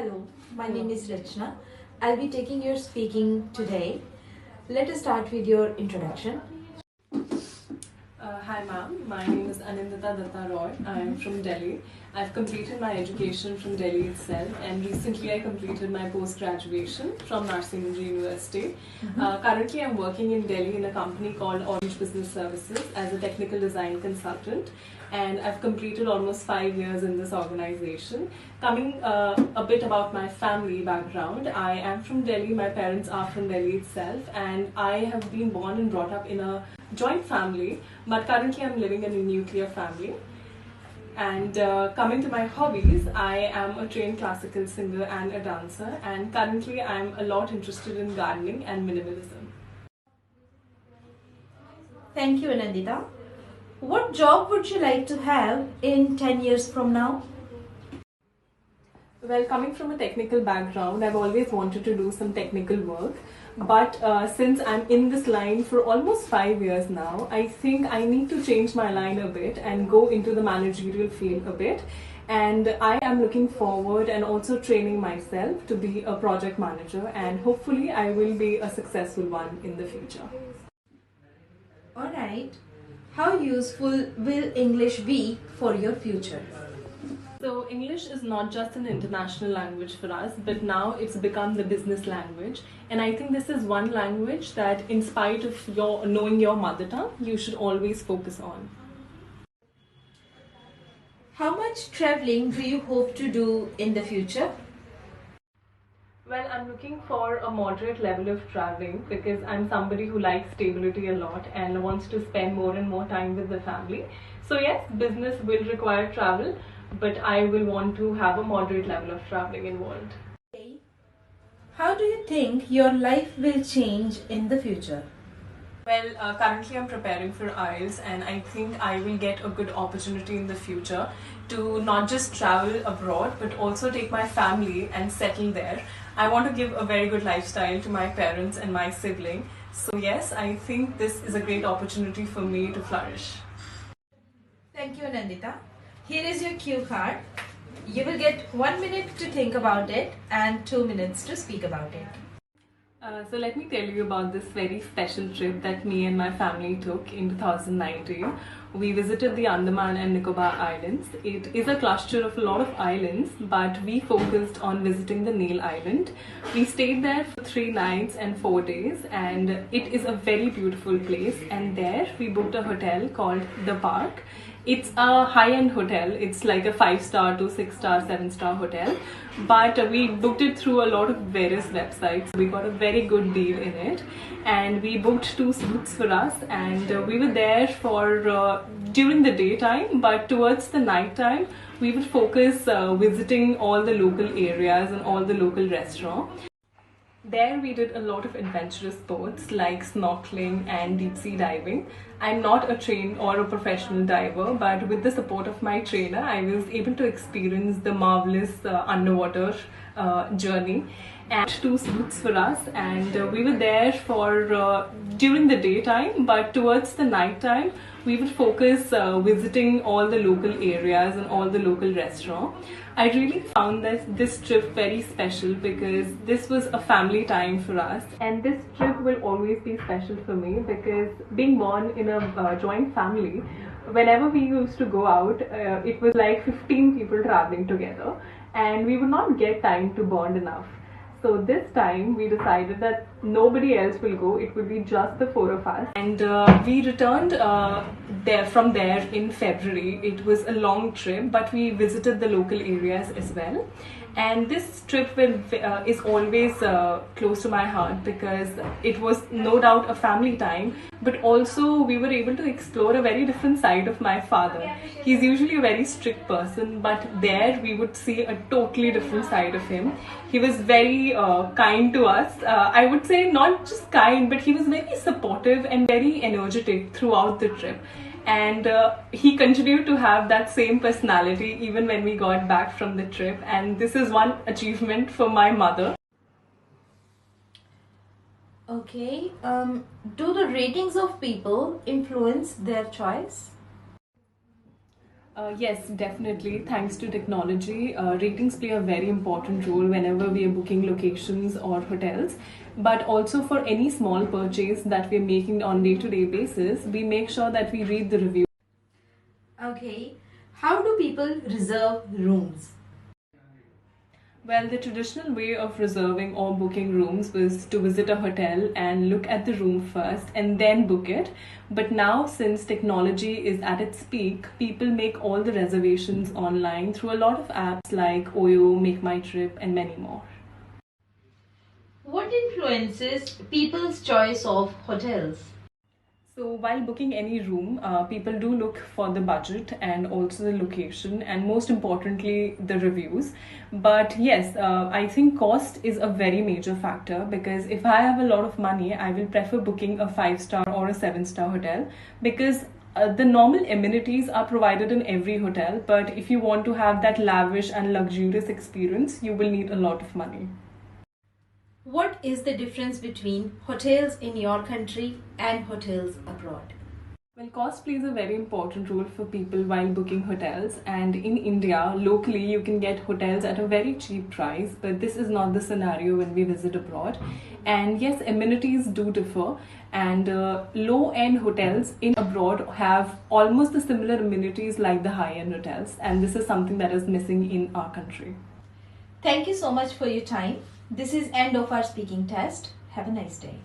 Hello, my name is Rachna. I'll be taking your speaking today. Let us start with your introduction. Hi ma'am, my name is Anandita Datta. I am from Delhi. I've completed my education from Delhi itself, and recently I completed my post-graduation from Narsingh University. Currently I'm working in Delhi in a company called Orange Business Services as a technical design consultant, and I've completed almost 5 years in this organization. Coming a bit about my family background, I am from Delhi, my parents are from Delhi itself, and I have been born and brought up in a joint family, but currently I'm living in a nuclear family. And coming to my hobbies, I am a trained classical singer and a dancer, and currently I'm a lot interested in gardening and minimalism. Thank you, Anandita. What job would you like to have in 10 years from now? Well, coming from a technical background, I've always wanted to do some technical work. But since I'm in this line for almost 5 years now, I think I need to change my line a bit and go into the managerial field a bit. And I am looking forward and also training myself to be a project manager, and hopefully I will be a successful one in the future. Alright. How useful will English be for your future? So English is not just an international language for us, but now it's become the business language. And I think this is one language that, in spite of your knowing your mother tongue, you should always focus on. How much traveling do you hope to do in the future? Well, I'm looking for a moderate level of traveling because I'm somebody who likes stability a lot and wants to spend more and more time with the family. So yes, business will require travel, but I will want to have a moderate level of traveling involved. How do you think your life will change in the future? Well, currently I'm preparing for IELTS, and I think I will get a good opportunity in the future to not just travel abroad but also take my family and settle there. I want to give a very good lifestyle to my parents and my sibling. So yes, I think this is a great opportunity for me to flourish. Thank you, Anandita. Here is your cue card. You will get 1 minute to think about it and 2 minutes to speak about it. So let me tell you about this very special trip that me and my family took in 2019. We visited the Andaman and Nicobar Islands. It is a cluster of a lot of islands, but we focused on visiting the Nail Island. We stayed there for 3 nights and 4 days, and it is a very beautiful place. And there we booked a hotel called The Park. It's a high-end hotel. It's like a 5-star to 6-star, 7-star hotel. But we booked it through a lot of various websites. We got a very good deal in it. And we booked 2 suites for us. And we were there for during the daytime. But towards the night time, we would focus visiting all the local areas and all the local restaurants. There we did a lot of adventurous sports like snorkeling and deep sea diving. I'm not a trained or a professional diver, but with the support of my trainer, I was able to experience the marvelous underwater journey. And 2 suites for us, and we were there for during the daytime, but towards the night time, we would focus visiting all the local areas and all the local restaurants. I really found this trip very special because this was a family time for us, and this trip will always be special for me because being born in a joint family, whenever we used to go out, it was like 15 people traveling together, and we would not get time to bond enough. So this time we decided that nobody else will go, it will be just the 4 of us. And we returned from there in February. It was a long trip, but we visited the local areas as well. And this trip is always close to my heart because it was no doubt a family time, but also we were able to explore a very different side of my father. He's usually a very strict person, but there we would see a totally different side of him. He was very kind to us. I would say not just kind, but he was very supportive and very energetic throughout the trip. And he continued to have that same personality even when we got back from the trip, and this is one achievement for my mother. Okay, do the ratings of people influence their choice? Yes, definitely. Thanks to technology, ratings play a very important role whenever we are booking locations or hotels. But also for any small purchase that we are making on day-to-day basis, we make sure that we read the review. Okay, how do people reserve rooms? Well, the traditional way of reserving or booking rooms was to visit a hotel and look at the room first and then book it. But now, since technology is at its peak, people make all the reservations online through a lot of apps like Oyo, Make My Trip, and many more. What influences people's choice of hotels? So while booking any room, people do look for the budget and also the location and most importantly the reviews. But yes, I think cost is a very major factor because if I have a lot of money, I will prefer booking a 5-star or a 7-star hotel because the normal amenities are provided in every hotel. But if you want to have that lavish and luxurious experience, you will need a lot of money. What is the difference between hotels in your country and hotels abroad? Well, cost plays a very important role for people while booking hotels, and in India, locally, you can get hotels at a very cheap price, but this is not the scenario when we visit abroad. And yes, amenities do differ, and low-end hotels in abroad have almost the similar amenities like the high-end hotels, and this is something that is missing in our country. Thank you so much for your time. This is end of our speaking test. Have a nice day.